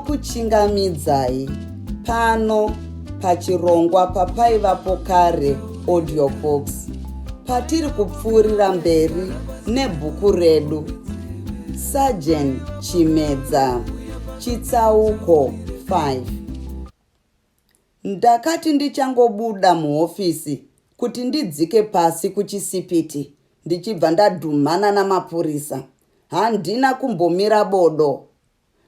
Ndinokuchingamidzai pano pachirongwa papaivapo kare audiobox patiri kupfuurira mberi nebhuku redu Sajeni Chimedza Chitsauko 5. Ndakati ndichangobuda muhofisi kuti ndidzike pasi kuchisipiti ndichibva ndadhumana namapurisa. Handina kumbomira bodo.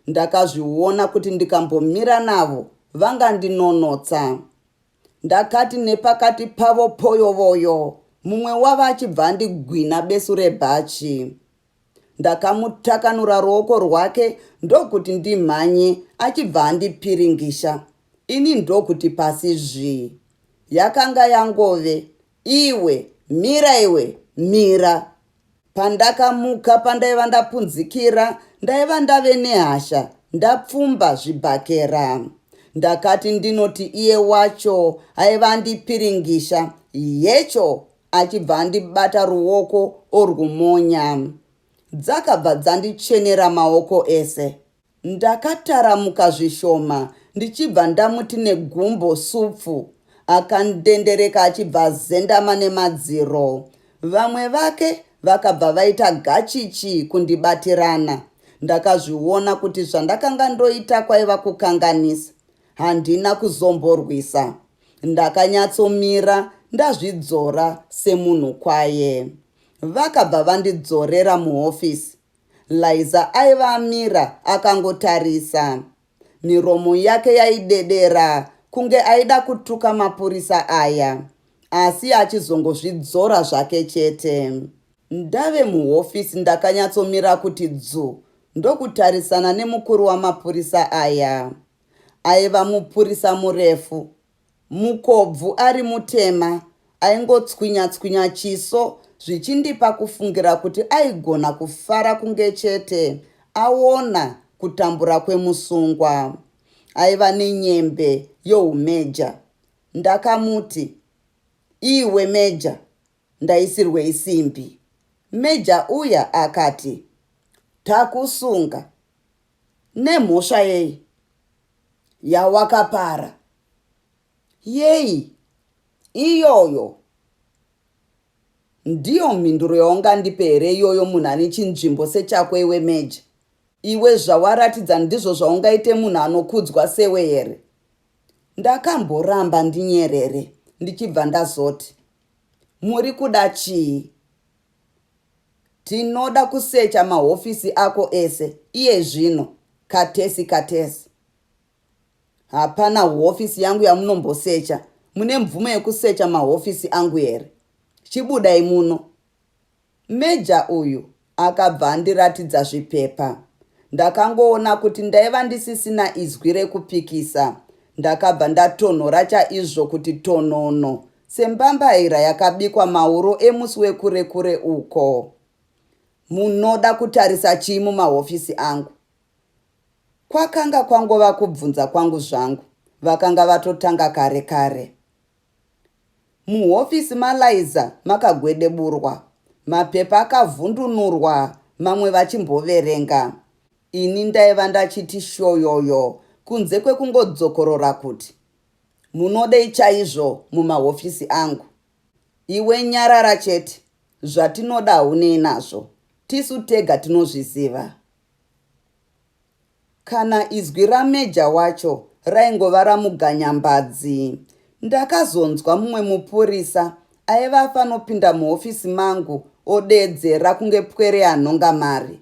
Ndakazviona kuti ndikambomira navo vangandinonotsa. Ndakati nepakati pavo poyovoyo mumwe wavo achibva andigwina besu rebhachi. Ndakamutakanura ruoko rwake ndokuti ndimhanye achibva andipiringisha. Ini ndokuti pasi zvi. Yakanga yangove, iwe mira, iwe mira. Pandakamuka pandaiva ndapunzikira ndaiva ndave nehasha ndapfumba zvibhakera. Ndakati ndinoti iye wacho aiva andipiringisha yecho achibva andibata ruoko orwumonya. Dzakabva dzandichenera maoko ese. Ndakataramuka zvishoma ndichibva ndamuti negumbo supfu. Akandendereka achibva zendama nemadziro. Vamwe vake vakabva vaita gachichi kundibatirana. Ndakazviona kuti zvandakanga ndoita kwaiva kukanganisa. Handina kuzomborwisa. Ndakanyatsomira ndazvidzora semunhu kwaye. Vakabva vandidzorera muhofisi. Liza aiva amira akangotarisa. Miromo yake yaidedera kunge aida kutuka mapurisa aya, asi achizongozvidzora zvake chete. Ndave muhofisi ndakanyatsomira kuti dzu ndokutarisana nemukuru wamapurisa aya. Aiva mupurisa murefu, mukobvu ari mutema, aingotswinya-tswinya chiso zvichindipa kufungira kuti aigona kufara kunge chete aona kutambura kwemusungwa. Aiva nenyembe youmeja. Ndakamuti, iwe meja, ndaisirwe isimbi. Meja uya akati, takusunga. Nemhosva yei? Yawakapara. Yei? Iyoyo. Ndiyo mhinduro yaungandipe here iyoyo munhu ane chinzvimbo sechako iwe meja? Iwe zvawaratidza ndizvo zvaungaite munhu anokudzwa sewe here? Ndakamboramba ndinyerere ndichibva ndazoti, muri kuda chii? Tinoda kusecha mahofisi ako ese iye zvino, katesi. Hapana hofisi yangu yamunombosecha. Mune mvumo yekusecha mahofisi angu here? Chibudai muno. Meja uyu akabva andiratidza zvipepa. Ndakangoona kuti ndaiva ndisisina izwi rekupikisa. Ndakabva ndatonhora chaizvo kuti tonono, sembambaira yakabikwa mauro emusi wekure uko. Munoda kutarisa chii mumahofisi angu? Kwakanga kwangova kubvunza kwangu zvangu. Vakanga vatotanga kare. Muhofisi maLiza makagwedeburwa. Mapepa akavhundunurwa, mamwe vachimboverenga. Ini ndaiva ndachiti shoyoyo kunze kwekungodzokorora kuti, munodei chaizvo mumahofisi angu? Iwe nyarara chete, zvatinoda hunei nazvo. Tisu tega tinozviziva. Kana izwi rameja wacho raingova ramuganyambadzi. Ndakazonzwa mumwe mupurisa aiva afanopinda muhofisi mangu odedzera kunge pwere anhonga mari.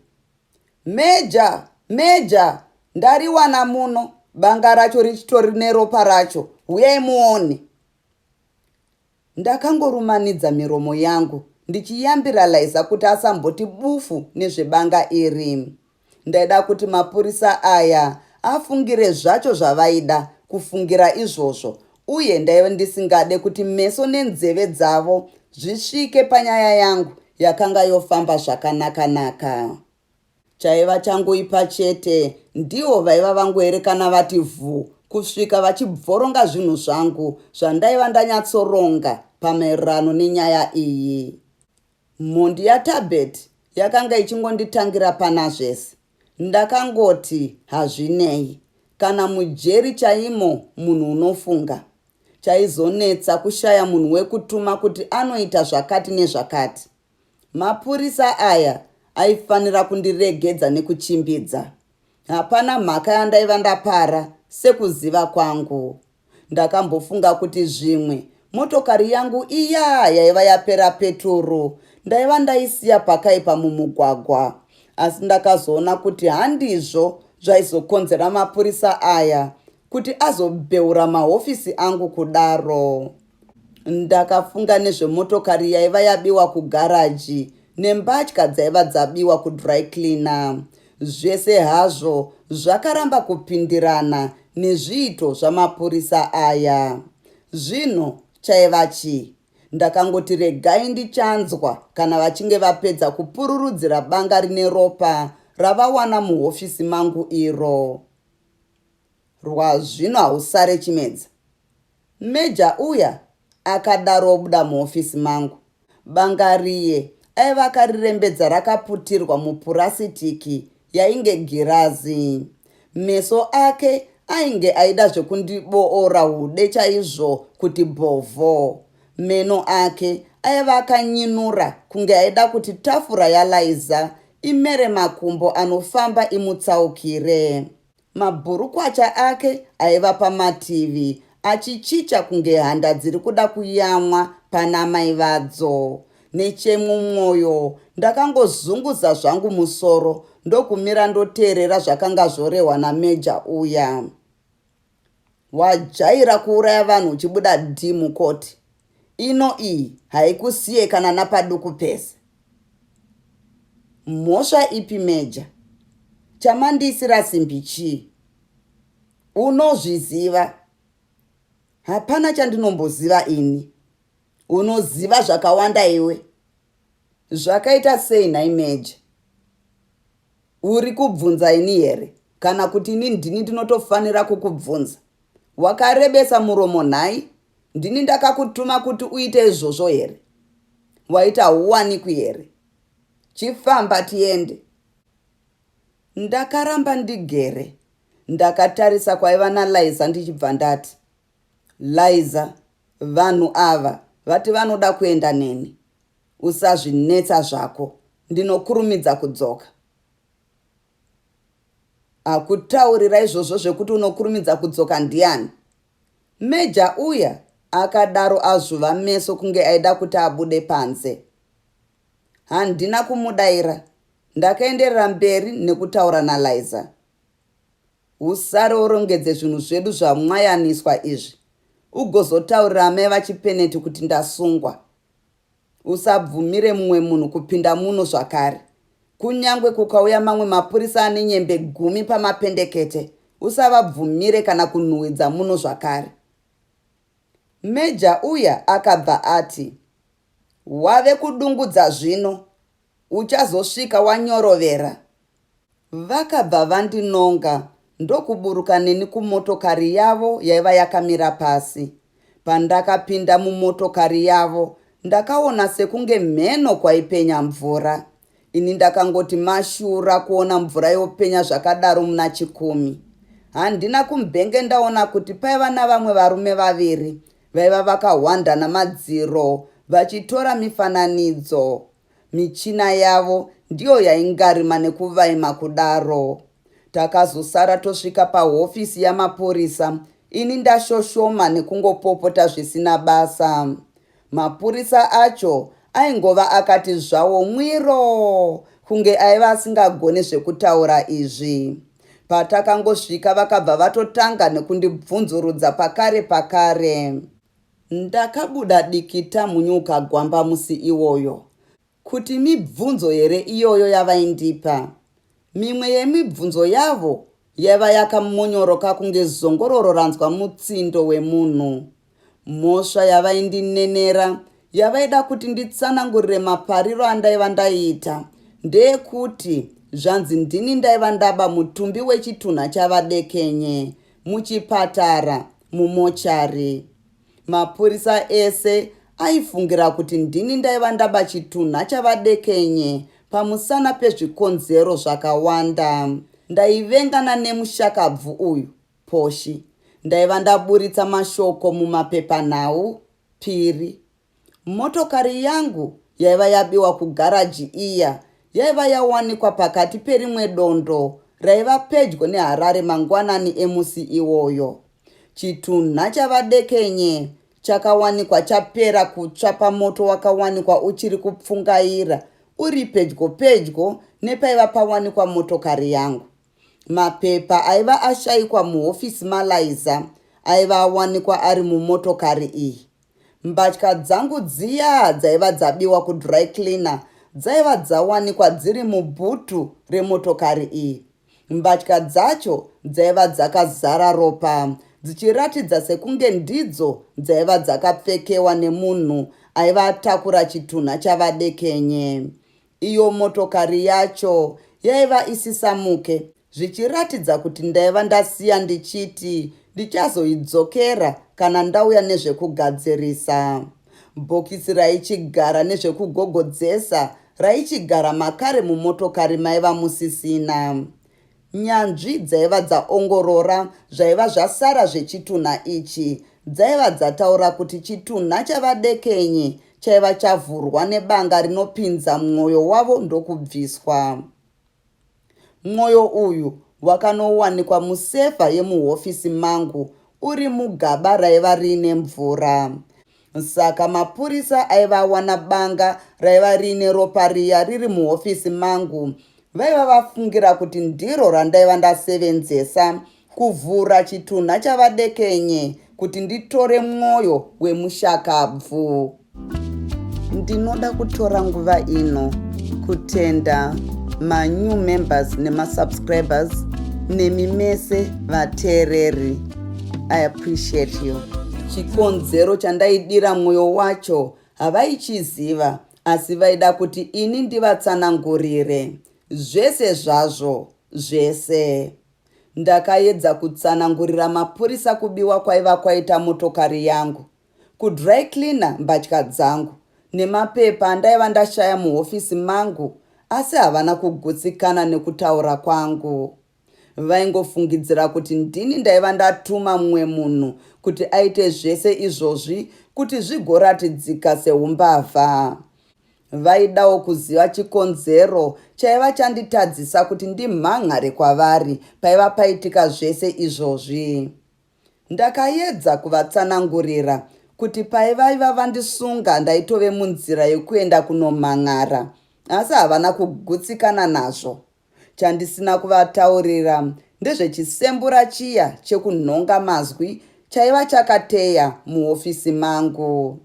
Meja, ndariwana muno, banga racho richitori neropa racho, uyai muone. Ndakangorumanidza miromo yangu ndichiyambira Liza kuti asamboti bufu nezvebanga iri. Ndaida kuti mapurisa aya afungire zvacho zvavaida kufungira izvozvo, uye ndaiva ndisingade kuti meso nenzeve dzavo zvisvike panyaya yangu yakanga yofamba zvakanaka. Chaiva changoipa chete ndivo vaiva vangoerekana vati vhu kusvika vachibvoronga zvinhu zvangu zvandaiva ndanyatsoronga pamaererano nenyaya iyi. Mhondi yaTabet yakanga ichingonditangira pana zvese. Ndakangoti hazvinei, kana mujeri chaimo munhu unofunga. Chaizonetsa kushaya munhu wekutuma kuti anoita zvakati nezvakati. Mapurisa aya aifanira kundiregedza nekuchimbidza. Hapana mhaka yandaiva ndapara sekuziva kwangu. Ndakambofunga kuti zvimwe motokari yangu iya yaiva yapera peturu ndaiva ndaisiya pakaipa mumugwagwa, asi ndakazoona kuti handizvo zvaizokonzera mapurisa aya kuti azobeura mahofisi angu kudaro. Ndakafunga nezvemotokari yaiva yabiwa kugaraji nembatya dzaiva dzabiwa kudry cleaner. Zvese hazvo zvakaramba kupindirana nezviito zvamapurisa aya. Zvino chaiva chii? Ndakangoti regai ndichanzwa kana vachinge vapedza kupururudzira banga rine ropa ravawana muhofisi mangu iro. Rwazvino hausare Chimedza. Meja uya akadaro buda muhofisi mangu. Banga riye aiva akarirembedza rakaputirwa mupurasitiki yainge girazi. Meso ake ainge aida zvekundiboora hude chaizvo kuti bhovho. Meno ake aiva akanyinura kunge aida kuti tafura yaLaiza imere makumbo anofamba imutsaukire. Mabhurukwacha ake aiva pamativi achichicha kunge handa dziri kuda kuyamwa pana mai vadzo. Nechemumwoyo ndakangozunguza zvangu musoro ndokumira ndoteerera zvakanga zvorehwa nameja uya. Wajaira kuuraya vanhu uchibuda dhimu koti. Ino iyi haikusiye kana napaduku pese. Mhosva ipi meja? Chamandisira simbi chii? Unozviziva? Hapana chandinomboziva ini. Unoziva zvakawanda iwe. Zvakaita sei nhai meja? Uri kubvunza ini here? Kana kuti ini ndini ndinotofanira kukubvunza? Wakarebesa muromo nhai? Ndini ndakakutuma kuti uite izvozvo here? Waita huwanikwi here? Chifamba tiende. Ndakaramba ndigere. Ndakatarisa kwaiva naLaiza ndichibva ndati, Laiza, vanhu ava vati vanoda kuenda neni. Usazvinetsa zvako, ndinokurumidza kudzoka. Akutaurira izvozvo zvekuti unokurumidza kudzoka ndiani? Meja uya akadaro azvuva meso kunge aida kuti abude panze. Handina kumudaira. Ndakaenderera mberi nekutaura naLaiza. Usare urongedze zvinhu zvedu zvamwayaniswa izvi. Ugozotaurira mai vaChipeneti kuti ndasungwa. Usabvumire mumwe munhu kupinda muno zvakare. Kunyangwe kukauya mamwe mapurisa ane nyembe 10 pamapendekete, usavabvumire kana kunhuhwidza muno zvakare. Meja uya akabva ati, wave kudungudza zvino, uchazosvika wanyorovera. Vakabva vandinonga ndokuburuka neni kumotokari yavo yaiva yakamira pasi. Pandakapinda mumotokari yavo, ndakaona sekunge mheno kwaipenya mvura. Ini ndakangoti mashura kuona mvura yopenya zvakadaro muna 10. Handina kumbenge ndaona kuti paiva navamwe varume vaviri vaiva vakahwanda namadziro vachitora mifananidzo. Michina yavo ndiyo yaingarima nekuvaima kudaro. Takazosara tosvika pahofisi yamapurisa. Ini ndashoshoma nekungopopota zvisina basa. Mapurisa acho aingova akati zvawo mwiro kunge aiva asingagoni zvekutaura izvi. Patakangosvika vakabva vatotanga nekundibvunzurudza pakare. Ndakabuda dikita munyuka gwamba musi iwoyo. Kuti mibvunzo here iyoyo yavaindipa. Mimwe yemibvunzo yavo yaiva yakamonyoroka kunge zongororo ranzwa mutsindo wemunhu. Mhosva yavaindinenera yavaida kuti nditsanangurire mapariro andaiva ndaiita ndeyekuti zvanzi ndini ndaiva ndaba mutumbi wechitunha chavadekenye muchipatara mumochari. Mapurisa ese aifungira kuti ndini ndaiva ndaba chitunha chavadekenye pamusana pezvikonzero zvakawanda. Ndaivengana nemushakabvu uyu Poshi, ndaiva ndaburitsa mashoko mumapepanhau. 2. Motokari yangu yaiva yabiwa kugaraji iya yaiva yawanikwa pakati perimwe dondo raiva pedyo neHarare mangwanani emusi iwoyo. Chitunha chavadekenye chakawanikwa chapera kutsva pamoto wakawanikwa uchiri kupfungaira uri pedyo nepaiva pawanikwa motokari yangu. Mapepa aiva ashayikwa muhofisi malaiza aiva awanikwa ari mumotokari iyi. Mbatya dzangu dziya dzaiva dzabiwa kudry cleaner dzaiva dzawanikwa dziri mubhutu remotokari iyi. Mbatya dzacho dzaiva dzakazara ropa dzichiratidza sekunge ndidzo dzaiva dzakapfekewa nemunhu aiva atakura chitunha chavadekenye. Iyo motokari yacho yaiva isisamuke zvichiratidza kuti ndaiva ndasiya ndichiti ndichazoidzokera kana ndauya nezvekugadzirisa. Bhokisi raichigara nezvekugogodzesa raichigara makare mumotokari maiva musisina. Nyanzvi dzaiva dzaongorora zvaiva zvasara zvechitunha ichi dzaiva dzataura kuti chitunha chavadekenye chaiva chavhurwa nebanga rinopinza mwoyo wavo ndokubviswa. Mwoyo uyu wakanowanikwa musefa yemuhofisi mangu uri mugaba raiva riine mvura. Saka mapurisa aiva wana banga raiva riine ropa riya riri muhofisi mangu vaiva vafungira kuti ndiro randaiva ndasevenzesa kuvhura chitunha chavadekenye kuti nditore mwoyo wemushakabvu. Ndinoda kutora nguva ino kutenda new members nemasubscribers nemi mese vateereri. I appreciate you. Chikonzero chandaidira mwoyo wacho havaichiziva asi vaida kuti ini ndivatsanangurire. Zvese zvazvo, zvese. Ndakaedza kutsanangurira mapurisa kubiwa kwaiva kwaita motokari yangu, kudry cleaner mbatya dzangu nemapepa andaiva ndashaya muhofisi mangu, asi havana kugutsikana nekutaura kwangu. Vaingofungidzira kuti ndini ndaiva ndatuma mumwe munhu kuti aite zvese izvozvi kuti zvigoratidzika seumbavha. Vaidawo kuziva chikonzero chaiva chanditadzisa kuti ndimhan'are kwavari paiva paitika zvese izvozvi. Ndakaedza kuvatsanangurira kuti paivaiva vandisunga ndaitove munzira yekuenda kunomhan'ara, asi havana kugutsikana nazvo. Chandisina kuvataurira ndezvechisembura chiya chekunhonga mazwi chaiva chakateya muhofisi mangu.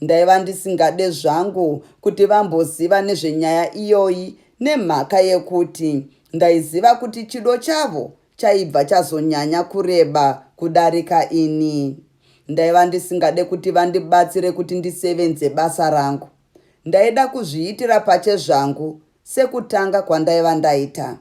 Ndaiva ndisingade zvangu kuti vamboziva nezvenyaya iyoyi nemhaka yekuti ndaiziva kuti chido chavo chaibva chazonyanya kureba kudarika ini. Ndaiva ndisingade kuti vandibatsire kuti ndisevenze basa rangu. Ndaida kuzviitira pache zvangu sekutanga kwandaiva ndaita.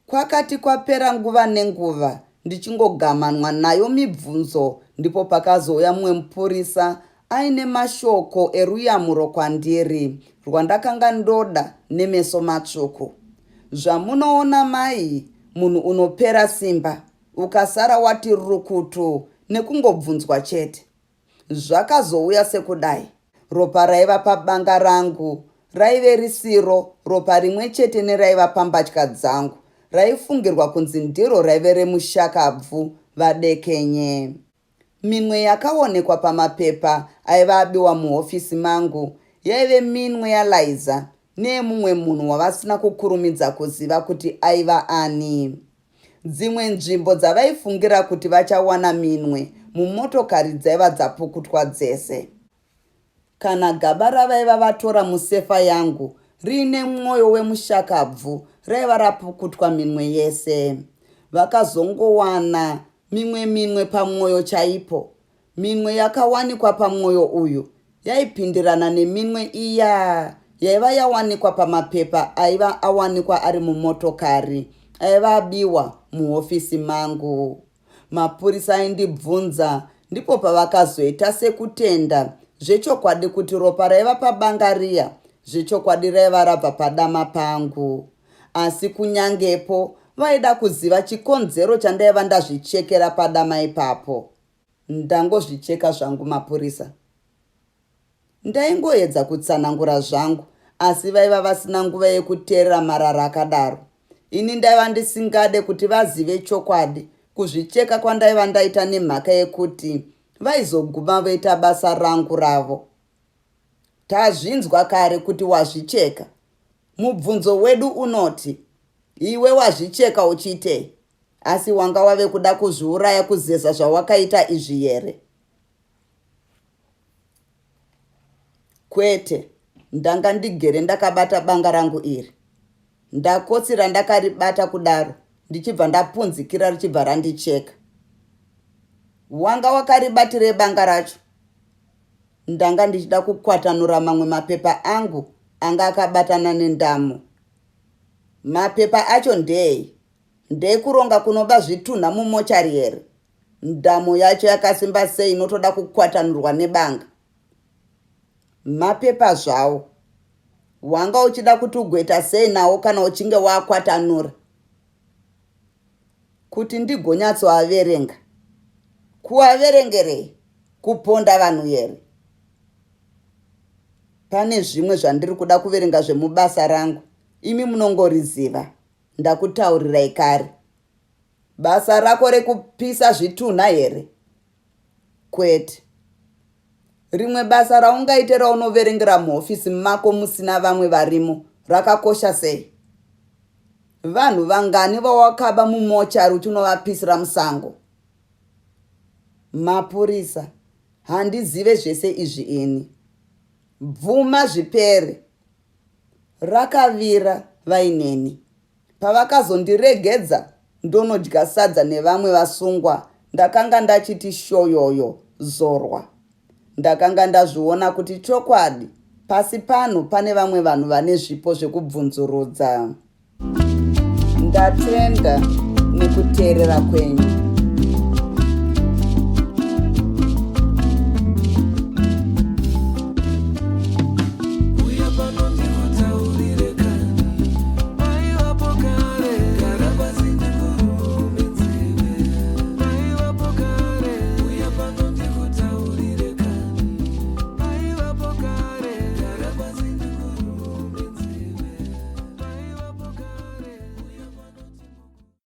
Kwakati kwapera nguva nenguva ndichingogamanwa nayo mibvunzo ndipo pakazouya mumwe mupurisa aine mashoko eruyamuro kwandiri rwandakanga ndoda nemeso matsvuku. Zvamunoona mai, munhu unopera simba ukasara wati rukutu nekungobvunzwa chete. Zvakazouya sekudai. Ropa raiva pabanga rangu raive risiro ropa rimwe chete neraiva pambatya dzangu raifungirwa kunzi ndiro raive remushakabvu vadekenye. Minwe yakaonekwa pamapepa aiva abiwa muhofisi mangu yaive minwe yaLaiza nemumwe munhu wavasina kukurumidza kuziva kuti aiva ani. Dzimwe nzvimbo dzavaifungira kuti vachawana minwe mumotokari dzaiva dzapukutwa dzese. Kana gaba ravaiva vatora musefa yangu riine mwoyo wemushakabvu raiva rapukutwa minwe yese. Vakazongowana minwe pamwoyo chaipo. Minwe yakawanikwa pamwoyo uyu yaipindirana neminwe iya yaiva yawanikwa pamapepa aiva awanikwa ari mumotokari aiva abiwa muhofisi mangu. Mapurisa aindibvunza ndipo pavakazoita sekutenda zvechokwadi kuti ropa raiva pabanga riya zvechokwadi raiva rabva padama pangu. Asi kunyangepo vaida kuziva chikonzero chandaiva ndazvichekera padama ipapo. Ndangozvicheka zvangu mapurisa. Ndaingoedza kutsanangura zvangu, asi vaiva vasina nguva yekuteerera marara akadaro. Ini ndaiva ndisingade kuti vazive chokwadi kuzvicheka kwandaiva ndaita nemhaka yekuti vaizoguma voita basa rangu ravo. Tazvinzwa kare kuti wazvicheka. Mubvunzo wedu unoti, iwe wazvicheka uchitei? Asi wanga wave kuda kuzviuraya kuzeza zvawakaita izvi here? Kwete, ndanga ndigere ndakabata banga rangu iri. Ndakotsira ndakaribata kudaro, ndichibva ndapunzikira richibva randicheka. Wanga wakaribatire banga racho? Ndanga ndichida kukwatanura mamwe mapepa angu anga akabatana nendamo. Mapepa acho ndei? Ndekuronga kunoba zvitunha mumochari here? Ndamo yacho yakasimba sei inotoda kukwatanurwa nebanga? Mapepa zvawo. Wanga uchida kuti ugoita sei nawo kana uchinge wakwatanura? Kuti ndigonyatsoaverenga. Kuaverengerei? Kuponda vanhu here? Pane zvimwe zvandiri kuda kuverenga zvemubasa rangu. Imi munongoriziva. Ndakutaurirai kare. Basa rako rekupisa zvitunha here? Kwete. Rimwe basa raungaite raunoverengera muhofisi mako musina vamwe varimo rakakosha sei? Vanhu vangani vawakaba mumochari uchinovapisa musango? Mapurisa, handizive zvese izvi ini. Bvuma zvipere. Rakavira vaineni. Pavakazondiregedza ndonodya sadza nevamwe vasungwa, ndakanga ndachiti shoyoyo zorwa. Ndakanga ndazviona kuti chokwadi pasi pano pane vamwe vanhu vane zvipo zvekubvunzurudza. Ndatenda nekuteerera kwenyu.